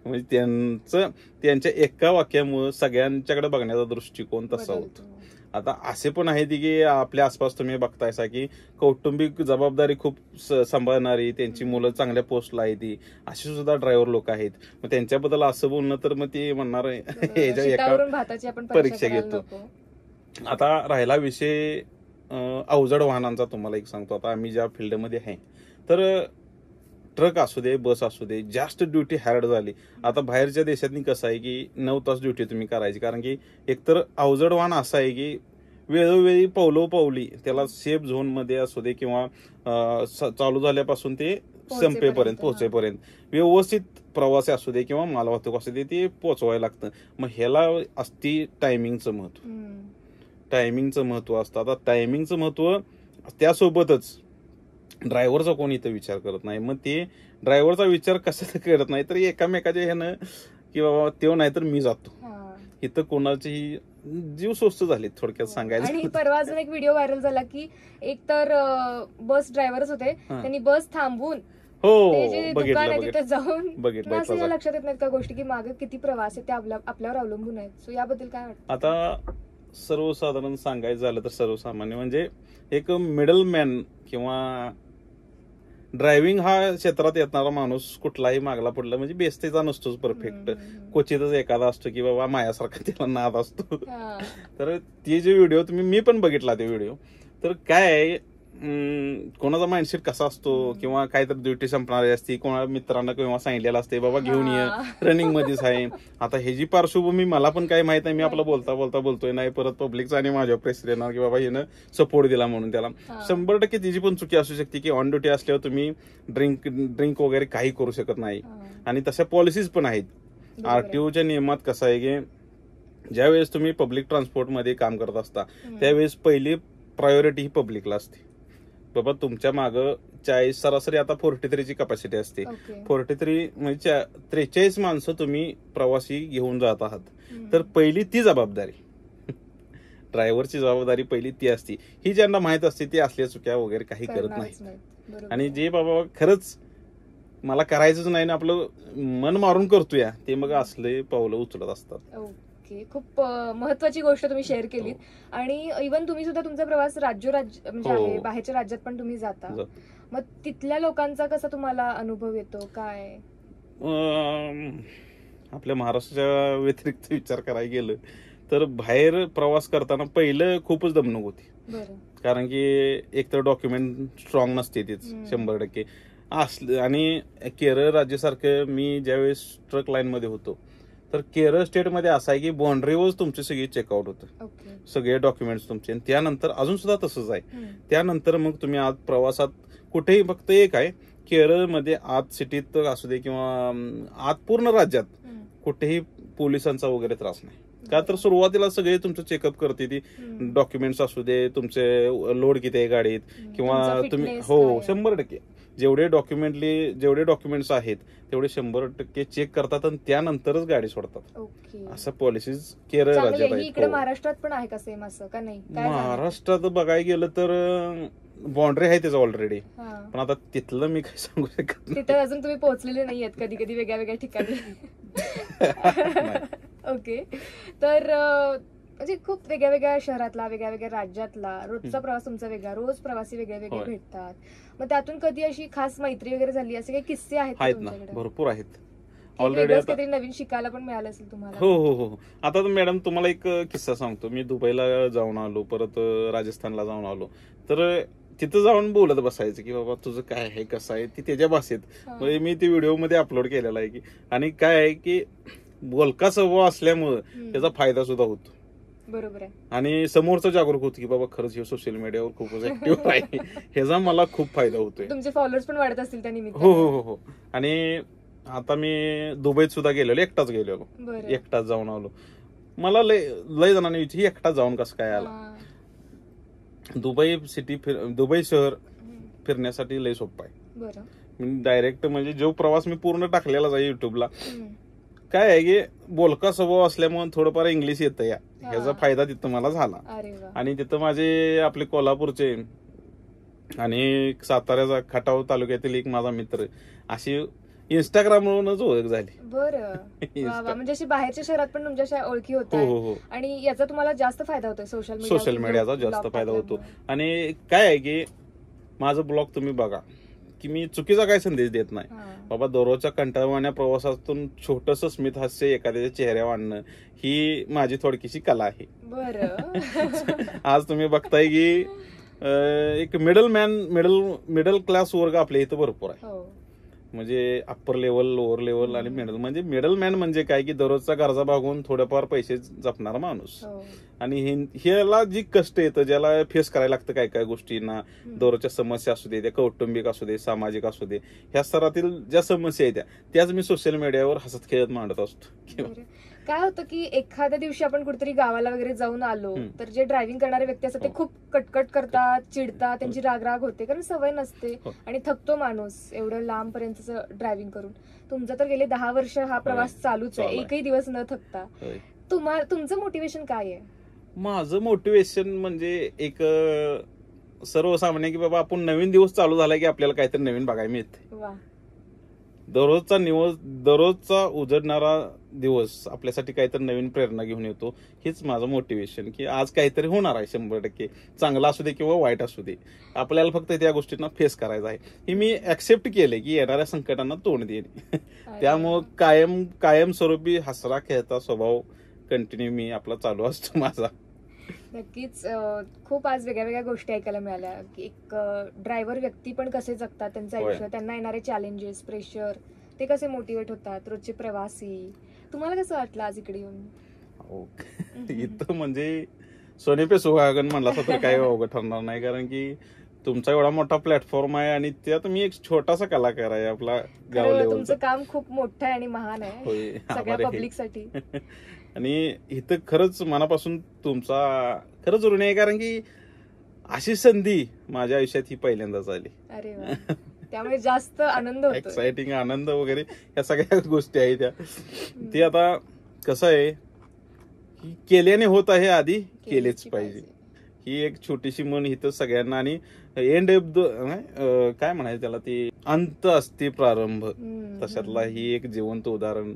म्हणजे त्यांच्या एका वाक्यामुळे सगळ्यांच्याकडे बघण्याचा दृष्टिकोन तसा होतो. आता असे पण आहे की आपल्या आसपास तुम्ही बघतायसा की कौटुंबिक जबाबदारी खूप सांभाळणारी, त्यांची मुलं चांगल्या पोस्टला आहे ती, अशी सुद्धा ड्रायव्हर लोक आहेत. मग त्यांच्याबद्दल असं बोलणं तर मग ती म्हणणार ह्याच्या एका परीक्षा घेतो. आता राहिला विषय अवजड वाहनांचा, तुम्हाला एक सांगतो. आता आम्ही ज्या फील्डमध्ये आहे तर ट्रक असू दे, बस असू दे, जास्त ड्युटी हार्ड झाली. आता बाहेरच्या देशातनी कसं आहे की 9 तास ड्युटी तुम्ही करायची, कारण की एकतर अवजड वाहन असं आहे की वेळोवेळी पावली त्याला सेफ झोन मध्ये असू दे किंवा चालू झाल्यापासून ते संपेपर्यंत पोहोचेपर्यंत व्यवस्थित प्रवासी असू दे किंवा मालवाहतूक असू दे ते पोहोचवायला लागतं. मग ह्याला असती टायमिंगचं महत्व असतं. आता टायमिंगचं महत्व त्यासोबतच ड्रायव्हरचा कोणी इथं विचार करत नाही. मग ते ड्रायव्हरचा विचार कशाचा करत नाही तर एकामेकाच्या ह्यानं की बाबा तो नाही तर मी जातो, इथं कोणाची जीव स्वस्त झाले थोडक्यात सांगायचं. आणि परवा अजून एक व्हिडिओ व्हायरल झाला की एक तर बस ड्रायव्हरच होते, त्यांनी बस थांबवून तिथे जाऊन लक्षात येत नाहीत का गोष्टी की मागे किती प्रवास आहे ते आपल्यावर अवलंबून आहेत. सो याबद्दल काय वाटतं? आता सर्वसाधारण सांगायचं झालं तर सर्वसामान्य म्हणजे एक मिडल मॅन किंवा ड्रायव्हिंग हा क्षेत्रात येणारा माणूस कुठलाही मागला पुढला म्हणजे बेस्तेचा नसतोच परफेक्ट. क्वचितच एखादा असतो की बाबा मायासारखा त्याला नाद असतो. तर ते जे व्हिडिओ मी पण बघितला ते व्हिडिओ, तर काय कोणाचा माइंडसेट कसा असतो किंवा काहीतरी ड्युटी संपणारी असते, कोणा मित्रांना किंवा सांगितलेलं असते बाबा घेऊन ये, रनिंग मध्येच आहे. आता ह्याची पार्श्वभूमी मला पण काही माहित नाही, मी आपला बोलता बोलतोय नाही, परत पब्लिकचा आणि माझ्या प्रेशर येणार की बाबा हिनं सपोर्ट दिला म्हणून त्याला. 100% तिची पण चुकी असू शकते की ऑन ड्युटी असल्यावर तुम्ही ड्रिंक वगैरे काही करू शकत नाही. आणि तशा पॉलिसीज पण आहेत. आरटीओच्या नियमात कसं आहे की ज्यावेळेस तुम्ही पब्लिक ट्रान्सपोर्टमध्ये काम करत असता त्यावेळेस पहिली प्रायोरिटी ही पब्लिकला असते. बाबा तुमच्या मागं 40 सरासरी आता 43ची कॅपॅसिटी असते. 43 म्हणजे 43 माणसं तुम्ही प्रवासी घेऊन जात आहात, तर पहिली ती जबाबदारी ड्रायव्हरची जबाबदारी पहिली ती असते. ही ज्यांना माहित असते ते असल्या चुक्या वगैरे काही करत नाही. आणि जे बाबा खरंच मला करायचंच नाही ना आपलं मन मारून करतोय ते मग असले पावलं उचलत असतात. खूप महत्वाची गोष्ट तुम्ही शेअर केलीत. आणि इव्हन तुम्ही सुद्धा तुमचा प्रवास राज्य म्हणजे आहे, बाहेरच्या राज्यात पण तुम्ही जाता, मग तिथल्या लोकांचा कसा तुम्हाला अनुभव येतो काय? आपल्या महाराष्ट्राच्या व्यतिरिक्त विचार करायला गेलं तर बाहेर प्रवास करताना पहिलं खूपच दमणूक होती. कारण की एकतर डॉक्युमेंट स्ट्रॉंग नसते तीच 100% असलं. आणि केरळ राज्यासारखं मी ज्यावेळेस ट्रक लाईन मध्ये होतो तर केरळ स्टेटमध्ये असं आहे की बाउंड्रीवर तुमची सगळी चेकआउट होतं, सगळे डॉक्युमेंट्स तुमचे. त्यानंतर अजून सुद्धा तसंच आहे. त्यानंतर मग तुम्ही आज प्रवासात कुठेही, फक्त एक आहे केरळमध्ये आत सिटीत असू दे किंवा आत पूर्ण राज्यात कुठेही पोलिसांचा वगैरे त्रास नाही. का तर सुरुवातीला सगळे तुमचं चेकअप करते ती डॉक्युमेंट्स असू दे, तुमचे लोड किती आहे गाडीत किंवा तुम्ही 100% जेवढे डॉक्युमेंट्स आहेत तेवढे 100% चेक करतात आणि त्यानंतरच गाडी सोडतात. असं पॉलिसीज केरळ राज्यात आहे. इकडे महाराष्ट्रात पण आहे का सेम असं का नाही? महाराष्ट्रात बघायला गेलं तर बाउंड्री आहे त्याचं ऑलरेडी, पण आता तिथलं मी काय सांगू शकत नाही. तिथं अजून तुम्ही पोहोचलेले नाही आहेत कधी कधी वेगळ्या ठिकाणी. ओके. तर म्हणजे खूप वेगळ्या शहरातला, वेगळ्या राज्यातला रोजचा प्रवास तुमचा वेगळा, रोज प्रवासी वेगळे भेटतात. मग त्यातून कधी अशी खास मैत्री वगैरे झाली, असे काही किस्से आहेत ना? भरपूर आहेत ऑलरेडी. काहीतरी नवीन शिकायला पण मिळालं असेल तुम्हाला? हो. आता मॅडम तुम्हाला एक किस्सा सांगतो. मी दुबईला जाऊन आलो, परत राजस्थानला जाऊन आलो. तर तिथं जाऊन बोलत बसायचं की बाबा तुझं काय आहे कसं आहे ती त्याच्या भाषेत. म्हणजे मी ते व्हिडिओ मध्ये अपलोड केलेला आहे की आणि काय आहे की बोलका स्वभाव असल्यामुळं त्याचा फायदा सुद्धा होतो. बरोबर आहे. आणि समोरचं जागरूक होतं की बाबा खरंच हे सोशल मीडियावर खूपच ऍक्टिव्ह आहे, ह्याचा मला खूप फायदा होतोय. तुमचे फॉलोअर्स पण वाढत असतील त्या हो निमित्ताने. हो हो हो. आणि आता मी दुबईत सुद्धा गेलेलो, एकटाच गेलेलो, बरं. एकटाच जाऊन आलो. मला लय जणांनी विचारलं एकटाच जाऊन कसं काय आला. हा. दुबई शहर फिरण्यासाठी लय सोपं आहे. बरं. डायरेक्ट म्हणजे जो प्रवास मी पूर्ण टाकलेलाच आहे युट्यूबला. काय आहे की बोलका स्वभाव असल्यामुळे थोडंफार इंग्लिश येतं या, ह्याचा फायदा तिथं मला झाला. अरे वा. आणि तिथं माझे आपले कोल्हापूरचे आणि साताऱ्याचा खटाव तालुक्यातील एक माझा मित्र अशी इंस्टाग्रामवरूनच ओळख झाली. बरं. वा वा. म्हणजे अशी बाहेरच्या शहरात पण तुमच्या अशा ओळखी होत हो आहेत. हो हो. आणि याचा तुम्हाला जास्त फायदा होतोय सोशल मीडियाचा जास्त फायदा होतो. आणि काय आहे की माझं ब्लॉग तुम्ही बघा की मी चुकीचा काय संदेश देत नाही. बाबा दररोजच्या कंटाळवाण्या प्रवासातून छोटस स्मित हास्य एखाद्याच्या चेहऱ्यावर आणणं ही माझी थोडकीशी कला आहे. बरं. आज तुम्ही बघताय की एक मिडल क्लास वर्ग आपल्या इथं भरपूर आहे. म्हणजे अप्पर लेवल, लोअर लेवल आणि मिडल मॅन म्हणजे काय की दररोजचा गरजा भागवून थोडेफार पैसे जपणारा माणूस. आणि ह्याला जी कष्ट येतं, ज्याला फेस करायला लागतं काय काय गोष्टींना, दररोजच्या समस्या असू दे, त्या कौटुंबिक असू दे, सामाजिक असू दे, ह्या स्तरातील ज्या समस्या आहेत त्याच मी सोशल मीडियावर हसत खेळत मांडत असतो. काय होतं की एखाद्या दिवशी आपण कुठेतरी गावाला वगैरे जाऊन आलो तर जे ड्रायव्हिंग करणारे व्यक्ती असतात ते खूप कटकट करतात, चिडतात, त्यांची राग होते कारण सवय नसते आणि थकतो माणूस एवढं लांब पर्यंत ड्रायव्हिंग करून. तुमचा तर गेले 10 वर्ष हा प्रवास चालूच आहे, एकही दिवस न थकता. तुमचं मोटिवेशन काय आहे? माझं मोटिवेशन म्हणजे एक सर्वसामान्य की बाबा आपण नवीन दिवस चालू झाला की आपल्याला काहीतरी नवीन बघायला मिळते. दररोजचा उजडणारा दिवस आपल्यासाठी काहीतरी नवीन प्रेरणा घेऊन येतो. हेच माझं मोटिवेशन की आज काहीतरी होणार आहे 100%, चांगला असू दे किंवा वाईट असू दे, आपल्याला फक्त त्या गोष्टींना फेस करायचं आहे. हे मी ऍक्सेप्ट केले की येणाऱ्या संकटांना तोंड देणे. त्यामुळं कायमस्वरूपी हसरा खेळता स्वभाव कंटिन्यू मी आपला चालू असतो माझा. नक्कीच. खूप आज वेगळ्या वेगळ्या गोष्टी ऐकायला मिळाल्या की एक ड्रायव्हर व्यक्ती पण कसे जगतात त्यांचं आयुष्य, त्यांना येणारे चॅलेंजेस, प्रेशर, ते कसे मोटिवेट होतात, रोजचे प्रवासी. तुम्हाला कसं वाटलं आज इकडे येऊन? इथं म्हणजे सोने पे सुहागन म्हणला तर काही अवघड ठरणार नाही, कारण की तुमचा एवढा मोठा प्लॅटफॉर्म आहे आणि त्यात मी एक छोटासा कलाकार आहे आपला गाव लेवलचा. तुमचं काम खूप मोठं आहे आणि महान आहे सगळ्या पब्लिकसाठी. आणि इथं खरंच मनापासून तुमचा खरंच ऋण आहे, कारण की अशी संधी माझ्या आयुष्यात ही पहिल्यांदाच आली. अरे वा. त्यामुळे जास्त आनंद होतो. एक्साइटिंग आनंद वगैरे या सगळ्या गोष्टी आहेत ते आता कसं आहे की केल्याने होत आहे, आधी केलेच पाहिजे. ही एक छोटीशी मन इथं सगळ्यांना. आणि एंड ऑफ काय म्हणायचं त्याला, ती अंत असते प्रारंभ, तशातला ही एक जिवंत उदाहरण.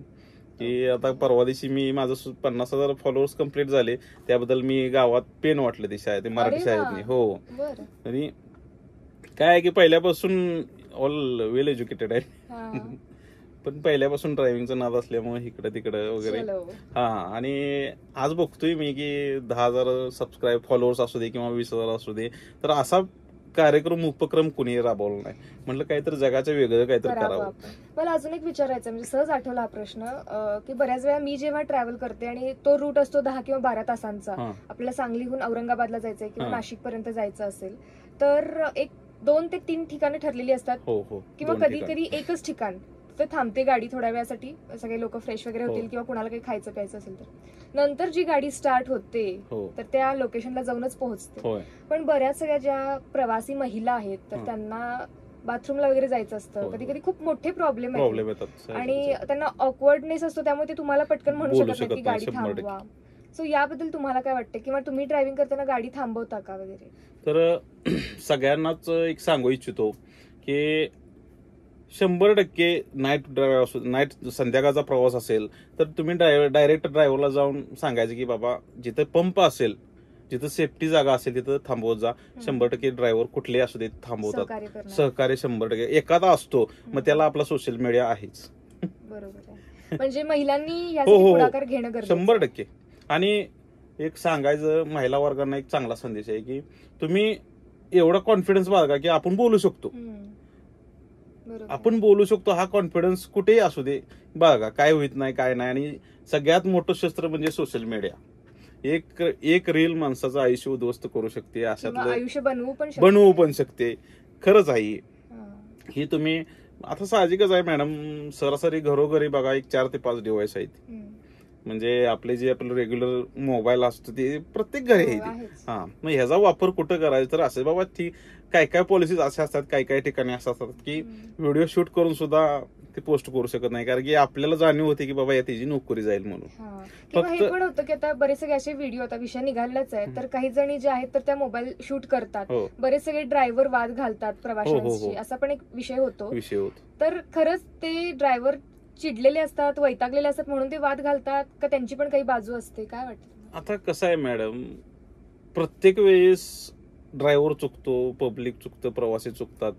की आता परवा दिवशी मी माझं 50,000 फॉलोअर्स कम्प्लीट झाले, त्याबद्दल मी गावात पेन वाटलं ते शाळेत, मराठी शाळेत. हो. आणि काय आहे की पहिल्यापासून ऑल वेल एज्युकेटेड आहे, पण पहिल्यापासून ड्रायव्हिंगचा नाद असल्यामुळे इकडे तिकडे वगैरे. आणि आज बघतोय मी की 10,000 सबस्क्राईब फॉलोअर्स असू दे किंवा 20,000 असू दे, तर असा उपक्रम कुणी राबवला नाही. म्हटलं काहीतरी जगाच्या वेगळं काहीतरी करावं. मला अजून एक विचारायचं, म्हणजे सहज आठवला हा प्रश्न की बऱ्याच वेळा मी जेव्हा ट्रॅव्हल करते आणि तो रूट असतो 10 किंवा 12 तासांचा, आपल्याला सांगलीहून औरंगाबादला जायचंय किंवा नाशिक पर्यंत जायचं असेल, तर एक 2 ते 3 ठिकाणं ठरलेली असतात किंवा कधी कधी एकच ठिकाण तर थांबते गाडी थोड्या वेळासाठी, सगळे लोक फ्रेश वगैरे होतील किंवा कुणाला काही खायचं प्यायचं असेल तर. नंतर जी गाडी स्टार्ट होते तर त्या लोकेशनला जाऊनच पोहोचते. पण बऱ्याच सगळ्या ज्या प्रवासी महिला आहेत तर त्यांना बाथरूमला वगैरे जायचं असतं, कधी कधी खूप मोठे प्रॉब्लेम येतात आणि त्यांना ऑकवर्डनेस असतो, त्यामुळे ते तुम्हाला पटकन म्हणू शकत नाही की गाडी थांबवा. सो याबद्दल तुम्हाला काय वाटतं, किंवा तुम्ही ड्रायव्हिंग करताना गाडी थांबवता का वगैरे? तर सगळ्यांनाच एक सांगू इच्छितो की 100% नाईट संध्याकाळचा प्रवास असेल तर तुम्ही डायरेक्ट ड्रायव्हरला जाऊन सांगायचं की बाबा जिथं पंप असेल, जिथं सेफ्टी जागा असेल तिथं थांबवत जा. 100% ड्रायव्हर कुठले असू दे थांबवतात, सहकार्य 100%. एखादा असतो मग त्याला आपला सोशल मीडिया आहेच. बरोबर. म्हणजे महिलांनी पुढाकार घेणं गरजेचं 100%. आणि एक सांगायचं महिला वर्गांना एक चांगला संदेश आहे की तुम्ही एवढा कॉन्फिडन्स बघा की आपण बोलू शकतो. बरोबर. आपण बोलू शकतो, हा कॉन्फिडन्स कुठेही असू दे बघा, काय होत नाही काय नाही. आणि सगळ्यात मोठं शस्त्र म्हणजे सोशल मीडिया. एक रील माणसाचं आयुष्य उद्ध्वस्त करू शकते, किंवा अशातलं आयुष्य बनवू पण शकते. खरंच आहे हा. ही. तुम्ही आता साहजिकच आहे मॅडम, सरासरी घरोघरी बघा एक 4 ते 5 डिव्हाइस आहेत. म्हणजे आपले जे आपलं रेग्युलर मोबाईल असतो ते प्रत्येक घरी आहे. आहेच. हा, मग ह्याचा वापर कुठं करायचा तर असे बाबा काय काय पॉलिसीज असे असतात, काही ठिकाणी असं असतात की व्हिडिओ शूट करून सुद्धा ते पोस्ट करू शकत नाही, कारण की आपल्याला जाणीव होते की बाबा या तिची नोकरी जाईल म्हणून. किंवा हे पण होतं की आता बरेच सगळे असे व्हिडिओ, आता विषय निघालाच आहे, तर काही जणी जे आहेत तर त्या मोबाईल शूट करतात. हो. बरेच सगळे ड्रायव्हर वाद घालतात हो. प्रवाशांशी, असा पण एक विषय होतो. होत. तर खरंच ते ड्रायव्हर चिडलेले असतात, वैतागलेले असतात म्हणून ते वाद घालतात का त्यांची पण काही बाजू असते, काय वाटतं? आता कसं आहे मॅडम, प्रत्येक वेळेस ड्रायव्हर चुकतो, पब्लिक चुकतं, प्रवासी चुकतात.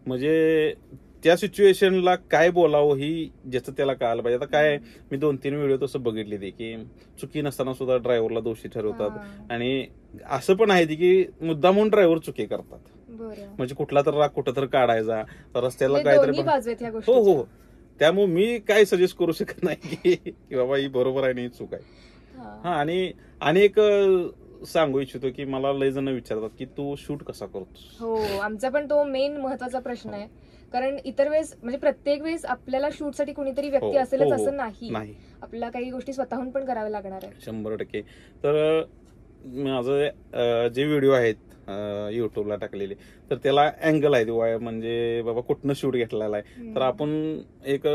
म्हणजे त्या सिच्युएशनला काय बोलावं ही ज्याचं त्याला कळायला पाहिजे. आता काय, मी 2-3 व्हिडिओ तसं बघितले ते की चुकी नसताना सुद्धा ड्रायव्हरला दोषी ठरवतात. आणि असं पण आहे की मुद्दामून ड्रायव्हर चुकी करतात. म्हणजे कुठला तर राग कुठं तर काढायचा, रस्त्याला काहीतरी. हो. त्यामुळे मी काय सजेस्ट करू शकत नाही की बाबा ही बरोबर आहे आणि चूक आहे. हा, आणि एक सांगू इच्छितो की मला लय जण विचारतात की तू शूट कसा करतोस. हो, आमचा पण तो मेन महत्वाचा प्रश्न आहे. कारण इतर वेळेस म्हणजे प्रत्येक वेळेस आपल्याला शूटसाठी कोणीतरी व्यक्ती असेलच असं नाही. आपल्याला काही गोष्टी स्वतःहून पण कराव्या लागणार आहे. 100%. तर माझं जे व्हिडिओ आहेत युट्यूबला टाकलेले, तर त्याला अँगल आहे, म्हणजे बाबा कुठनं शूट घेतलेला आहे. तर आपण एक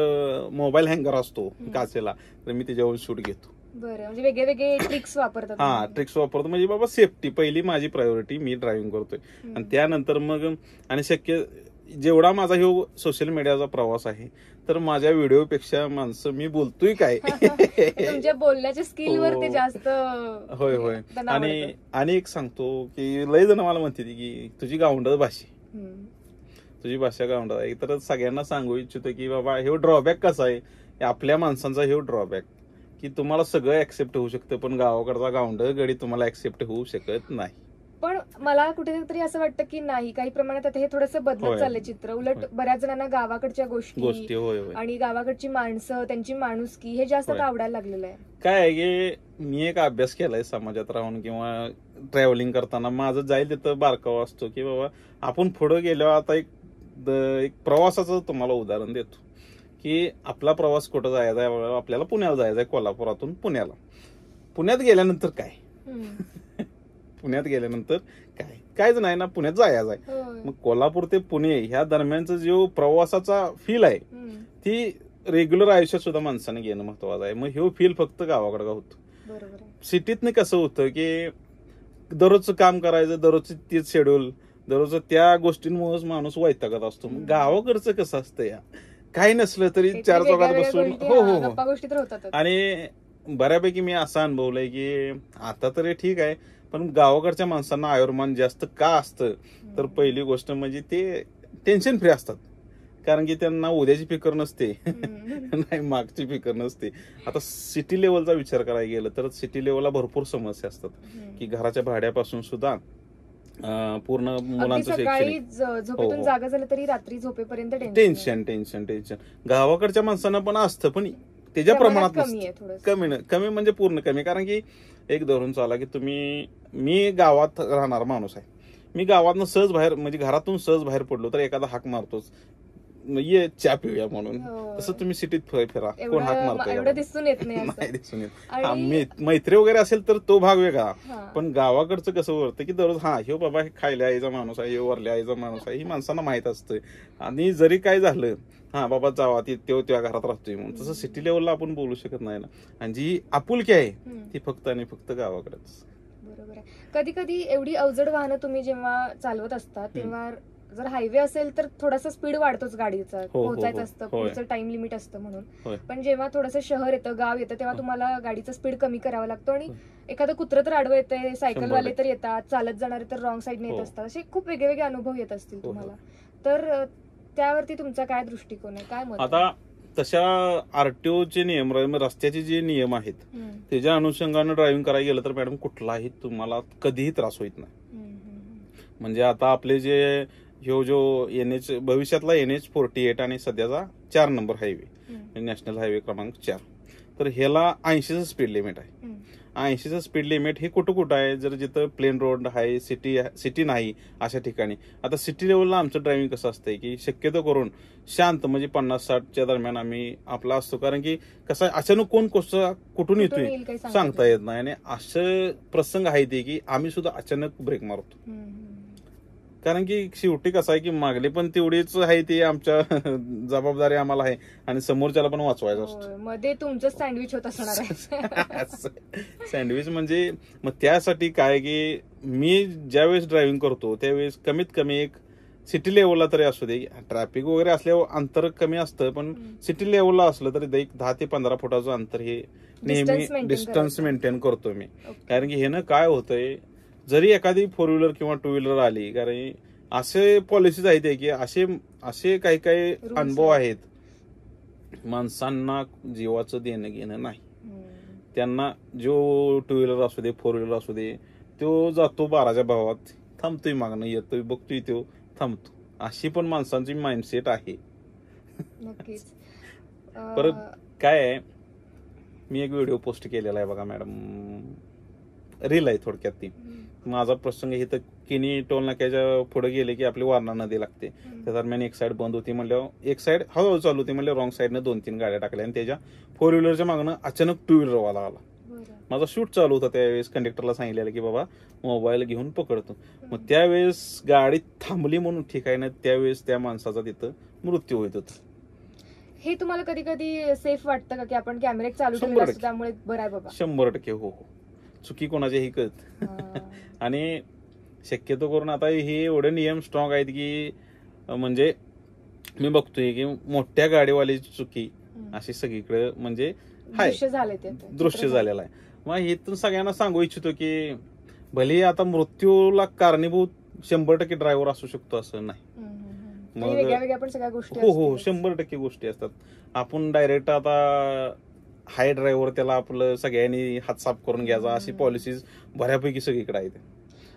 मोबाईल हँगर असतो काचेला, तर मी त्याच्यावर शूट घेतो. बरं, म्हणजे वेगळे वेगळे ट्रिक्स वापरतात. हा, ट्रिक्स वापरतो. म्हणजे बाबा सेफ्टी पहिली माझी प्रायोरिटी, मी ड्रायव्हिंग करतोय. आणि त्यानंतर मग आणि शक्य जेवढा माझा ह्यो सोशल मीडियाचा प्रवास आहे, तर माझ्या व्हिडिओपेक्षा माणसं मी बोलतोय काय तुमच्या बोलण्याच्या स्किल वर ते जास्त. होय. आणि एक सांगतो की लय जण मला म्हणते की तुझी गावंढळ तुझी भाषा गावंढळ आहे. तर सगळ्यांना सांगू इच्छितो की बाबा हे ड्रॉबॅक कसा आहे, आपल्या माणसांचा हे ड्रॉबॅक की तुम्हाला सगळं ऍक्सेप्ट होऊ शकतं, पण गावाकडचा गावंढळ गडी तुम्हाला ऍक्सेप्ट होऊ शकत नाही. पण मला कुठेतरी असं वाटतं की नाही, काही प्रमाणात आता हे थोडंसं बदलत चाललंय चित्र. उलट बऱ्याच जणांना गावाकडच्या गोष्टी आणि गावाकडची माणसं, त्यांची माणुसकी हे जास्त आवडायला लागलेलं आहे. काय आहे की मी एक अभ्यास केलाय समाजात राहून किंवा ट्रॅव्हलिंग करताना. माझं जाईल तिथं बारकावा असतो की बाबा आपण पुढे गेल्यावर आता एक प्रवासाचं तुम्हाला उदाहरण देतो की आपला प्रवास कुठं जायचा आहे, आपल्याला पुण्याला जायचं आहे, कोल्हापुरातून पुण्याला. पुण्यात गेल्यानंतर काय पुण्यात गेल्यानंतर कायच नाही ना, पुण्यात जायचं आहे. मग कोल्हापूर ते पुणे ह्या दरम्यानचा जो प्रवासाचा फील आहे ती रेग्युलर आयुष्यात सुद्धा माणसाने घेणं महत्वाचं आहे. मग हे फील फक्त गावाकडे होतं. सिटीतनं कसं होतं की दररोजचं काम करायचं, दररोजचं तेच शेड्यूल, दररोजचं त्या गोष्टींमुळेच माणूस वैतागत असतो. मग गावाकडचं कसं असतं, या काही नसलं तरी 4 चौकात बसून हो. आणि बऱ्यापैकी मी असं अनुभवलंय की आता तरी ठीक आहे, पण गावाकडच्या माणसांना आयुर्मान जास्त का असतं, तर पहिली गोष्ट म्हणजे ते टेन्शन फ्री असतात. कारण की त्यांना उद्याची फिकर नसते नाही मागची फिकर नसते. आता सिटी लेवलचा विचार करायला गेलं तर सिटी लेवलला भरपूर समस्या असतात की घराच्या भाड्यापासून सुद्धा पूर्ण मुलांचं झोपेतून जागा झालं तरी रात्री झोपेपर्यंत टेन्शन. गावाकडच्या माणसांना पण असतं, पण त्याच्या प्रमाणात कमी म्हणजे पूर्ण कमी. कारण की एक धरून चाला की मी गावात राहणारा माणूस आहे, मी गावातनं सहज बाहेर म्हणजे घरातून सहज बाहेर पडलो तर एखादा हाक मारतोच, ये चहा पिऊया म्हणून. तसं तुम्ही सिटीत फिरा, कोण हाक मारतो दिसून येत नाही दिसून येत. मैत्री वगैरे असेल तर तो भाग वेगळा, पण गावाकडचं कसं होतं की दररोज हे बाबा हे खायला यायचा माणूस आहे, हे वरल्या यायचा माणूस आहे, ही माणसांना माहित असतं. आणि जरी काय झालं बाबा जावा त्या घरात राहतोय म्हणून, तसं सिटी लेवलला आपण बोलू शकत नाही ना. आणि जी आपुलकी आहे ती फक्त आणि फक्त गावाकडेच. बरोबर आहे. कधी कधी एवढी अवजड वाहनं तुम्ही जेव्हा चालवत असता तेव्हा जर हायवे असेल तर थोडासा स्पीड वाढतोच गाडीचा, पोहोचायचं असतं, पुढचं टाइम लिमिट असतं म्हणून. पण जेव्हा थोडंसं शहर येतं, गाव येतं, तेव्हा तुम्हाला गाडीचा स्पीड कमी करावा लागतो. आणि एखादं कुत्रं तर आडवं येतंय, सायकलवाले तर येतात, चालत जाणारे तर रॉंग साईडने येत असतात, असे खूप वेगवेगळे अनुभव येत असतील तुम्हाला. तर त्यावरती तुमचा काय दृष्टिकोन आहे, काय मत? आता तशा आरटीओचे नियम, रस्त्याचे जे नियम आहेत त्याच्या अनुषंगानं ड्रायव्हिंग करायला गेलं तर मॅडम कुठलाही तुम्हाला कधीही त्रास होत नाही. म्हणजे आता आपले जे जो NH भविष्यातला NH48 आणि सध्याचा 4 नंबर हायवे, नॅशनल हायवे क्रमांक 4, तर ह्याला 80चं स्पीड लिमिट आहे. 80चं स्पीड लिमिट हे कुठं कुठं आहे, जर जिथं प्लेन रोड आहे, सिटी नाही अशा ठिकाणी. आता सिटी लेवलला आमचं ड्रायव्हिंग कसं असतंय की शक्यतो करून शांत, म्हणजे 50-60च्या दरम्यान आम्ही आपला असतो. कारण की कसं अचानक कोण कुठून येतोय सांगता येत नाही, आणि असं प्रसंग आहे ते की आम्ही सुद्धा अचानक ब्रेक मारतो. कारण की शेवटी कसं आहे की मागली पण तेवढीच आहे, ती आमच्या जबाबदारी आम्हाला आहे, आणि समोरच्याला पण वाचवायचं असतं. मध्ये तुमचं सँडविच होत असणार आहे. सँडविच म्हणजे मग त्यासाठी काय की मी ज्यावेळेस ड्रायव्हिंग करतो त्यावेळेस कमीत कमी एक सिटी लेवलला तरी असू दे, ट्रॅफिक वगैरे असल्यावर अंतर कमी असतं, पण सिटी लेवलला असलं तरी एक 10 ते 15 फुटाचं अंतर हे नेहमी डिस्टन्स मेंटेन करतो मी. कारण की हे ना काय होतंय, जरी एखादी 4 व्हीलर किंवा 2 व्हीलर आली, कारण असे पॉलिसीज आहेत की असे काही काही अनुभव आहेत, माणसांना जीवाचं देणं घेणं नाही. त्यांना जो 2 व्हीलर असू दे, 4 व्हीलर असू दे, तो जातो 12च्या भावात, थांबतोय मागणं, येतोय, बघतोय, तो थांबतो. अशी पण माणसांची माइंडसेट आहे. नक्कीच. परत काय आहे, मी एक व्हिडिओ पोस्ट केलेला आहे बघा मॅडम, रील आहे थोडक्यात ती. माझा प्रसंग इथं किनी टोल नाक्याच्या पुढे गेले की आपली वारणा नदी लागते, त्या दरम्यान एक साईड बंद होती म्हणल्यावर एक साईड हळूहळू चालू होती, म्हणजे रॉंग साईडने 2-3 गाड्या टाकल्या, आणि त्याच्या 4 व्हीलरच्या मागणं अचानक 2 व्हीलर वाला आला. माझा शूट चालू होता त्यावेळेस, कंडक्टरला सांगितलेलं की बाबा मोबाईल घेऊन पकडतो. मग त्यावेळेस गाडी थांबली म्हणून ठीक आहे ना, त्यावेळेस त्या माणसाचा तिथं मृत्यू होत होता. हे तुम्हाला कधी कधी सेफ वाटतं का की आपण कॅमेरे चालू ठेवले असतो त्यामुळे बरं आहे बाबा? 100% हो. चुकी कोणाची कळत. आणि शक्यतो करून आता हे एवढे नियम स्ट्रॉंग आहेत की म्हणजे मी बघतोय की मोठ्या गाडीवाल्याची चुकी अशी सगळीकडे म्हणजे दृश्य झालेलं आहे. मग इथून सगळ्यांना सांगू इच्छितो की भले आता मृत्यूला कारणीभूत 100% ड्रायव्हर असू शकतो असं नाही. मग वेगळ्या पण सगळ्या गोष्टी हो 100% गोष्टी असतात. आपण डायरेक्ट आता हाय ड्रायव्हर त्याला आपलं सगळ्यांनी हात साफ करून घ्यायचा अशी पॉलिसीज बऱ्यापैकी सगळीकडे आहेत.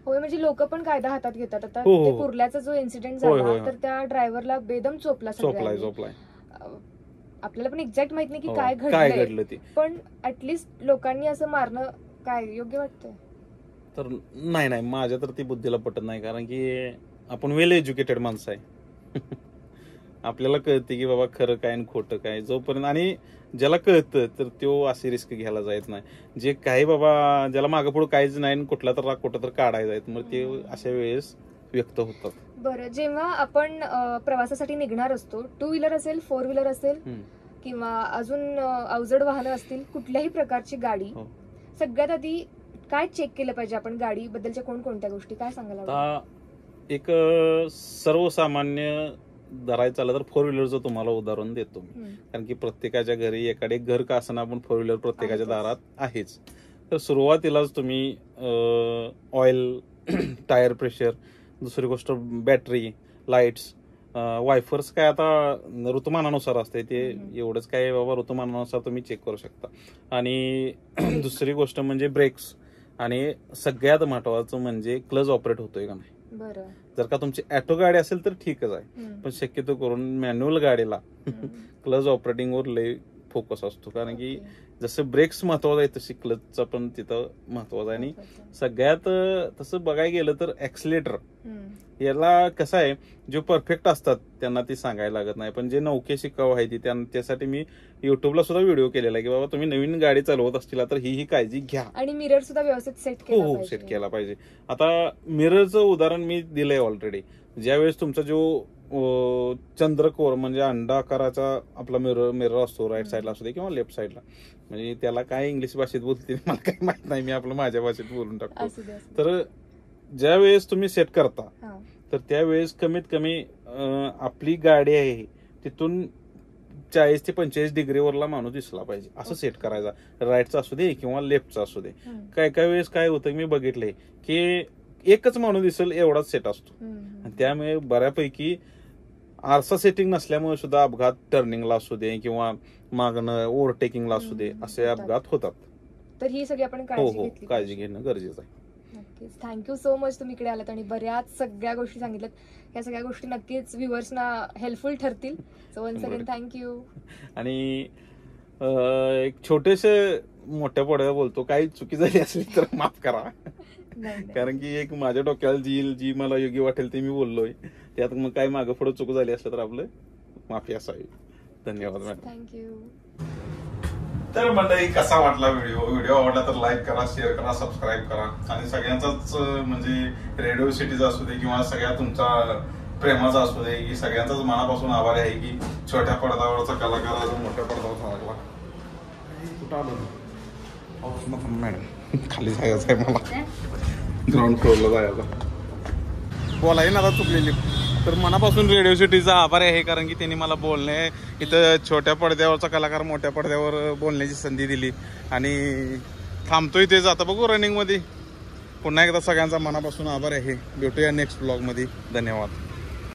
होय, म्हणजे लोक पण कायदा हातात घेतात. आता कुर्ल्याचा जो इन्सिडेंट झाला तर त्या ड्रायव्हरला बेदम चोपलाय. आपल्याला पण एक्झॅक्ट माहित नाही की काय घडलं ते, पण ऍटलिस्ट लोकांनी असं मारणं काय योग्य वाटतंय? तर नाही, माझ्या तर ती बुद्धीला पटत नाही. कारण की आपण वेल एज्युकेटेड माणसं आहे. आपल्याला कळते की बाबा खरं काय आणि खोटं काय. जोपर्यंत आणि ज्याला कळतं तर तो अशी रिस्क घ्यायला जायत नाही. जे काही बाबा ज्याला मागं पुढं काहीच नाही, कुठला तर राग कुठं तर काढायला जायत, मग ते अशा वेळेस व्यक्त होतात. बरं, जेव्हा आपण प्रवासासाठी निघणार असतो, 2 व्हीलर असेल, 4 व्हीलर असेल किंवा अजून अवजड वाहनं असतील, कुठल्याही प्रकारची गाडी, सगळ्यात आधी काय चेक केलं पाहिजे आपण गाडी बद्दलच्या कोणत्या गोष्टी काय सांगायला? एक सर्वसामान्य धरायचं झालं तर 4 व्हीलरचं तुम्हाला उदाहरण देतो मी. कारण की प्रत्येकाच्या घरी एखादे घर का असताना आपण 4 व्हीलर प्रत्येकाच्या दारात आहेच. तर सुरुवातीलाच तुम्ही ऑइल, टायर प्रेशर, दुसरी गोष्ट बॅटरी, लाईट्स, वायफर्स काय आता ऋतुमानानुसार असते ते, एवढंच काय बाबा ऋतुमानानुसार तुम्ही चेक करू शकता. आणि दुसरी गोष्ट म्हणजे ब्रेक्स, आणि सगळ्यात महत्वाचं म्हणजे क्लच ऑपरेट होतोय का नाही. जर का तुमची ऑटो गाडी असेल तर ठीकच आहे, पण शक्यतो करून मॅन्युअल गाडीला क्लच ऑपरेटिंग वर लय फोकस असतो. कारण की जसं ब्रेक्स महत्वाचं आहे तशी क्लचचा पण तिथं महत्वाचं आहे. आणि सगळ्यात तसं बघायला गेलं तर ऍक्सिलेटर याला कसं आहे, जो परफेक्ट असतात त्यांना ती सांगायला लागत नाही, पण जे नौके शिकाऊ आहे ती त्यासाठी मी युट्यूबला सुद्धा व्हिडिओ केलेला आहे की बाबा तुम्ही नवीन गाडी चालवत असतील तर ही काळजी घ्या. आणि मिरर सुद्धा व्यवस्थित सेट केला पाहिजे. आता मिररचं उदाहरण मी दिलंय ऑलरेडी. ज्यावेळेस तुमचा जो चंद्रकोर म्हणजे अंडाकाराचा आपला मिरर असतो, राईट साईडला असू दे किंवा लेफ्ट साईडला, म्हणजे त्याला काय इंग्लिश भाषेत बोलते मला काही माहित नाही, मी आपलं माझ्या भाषेत बोलून टाकतो. तर ज्या वेळेस तुम्ही सेट करता तर त्यावेळेस कमीत कमी आपली गाडी आहे तिथून 40 ते 45 डिग्रीवरला माणूस दिसला पाहिजे असं सेट करायचा, राईटचा असू दे किंवा लेफ्टचा असू दे. काय वेळेस काय होतं मी बघितलंय की एकच माणूस दिसेल एवढाच सेट असतो, आणि त्यामुळे बऱ्यापैकी आरसा सेटिंग नसल्यामुळे सुद्धा अपघात टर्निंगला असू दे किंवा मागणं ओव्हरटेकिंगला असू दे असे अपघात होतात. तर ही सगळी आपण काळजी घेणं गरजेचं आहे. नक्कीच. थँक्यू सो मच तुम्ही इकडे आलात आणि बऱ्याच सगळ्या गोष्टी सांगितल्यात. या सगळ्या गोष्टी नक्कीच व्ह्युअर्सना हेल्पफुल ठरतील. So once again thank you. आणि एक छोटेसे मोठ्या पडद्यावर बोलतो, काही चुकी झाली असली तर माफ करा. कारण की एक माझ्या डोक्याला जी मला योग्य वाटेल ते मी बोललोय, त्यात मग काय मागं पुढे चूक झाली असलं तर आपलं माफी असावी. धन्यवाद मॅडम. थँक्यू. तर मंडळी, कसा वाटला व्हिडिओ आवडला तर लाईक करा, शेअर करा, सबस्क्राईब करा. आणि सगळ्यांचाच म्हणजे रेडिओ सिटीचा असू दे किंवा सगळ्या तुमचा प्रेमाचा असू दे, की सगळ्यांचाच मनापासून आभार आहे की छोट्या पडद्यावरचा कलाकार आज मोठ्या पडद्यावर लागला. कुठं आलो मॅडम, खाली जायचं आहे मला, ग्राउंड फ्लोअरला जायचं. बोलाय ना आता चुकलेली. तर मनापासून रेडिओ सिटीचा आभार आहे, कारण की त्यांनी मला बोलणे इथं छोट्या पडद्यावरचा कलाकार मोठ्या पडद्यावर बोलण्याची संधी दिली. आणि थांबतोय तेच आता बघू रनिंगमध्ये. पुन्हा एकदा सगळ्यांचा मनापासून आभार आहे. भेटूया नेक्स्ट ब्लॉगमध्ये. धन्यवाद.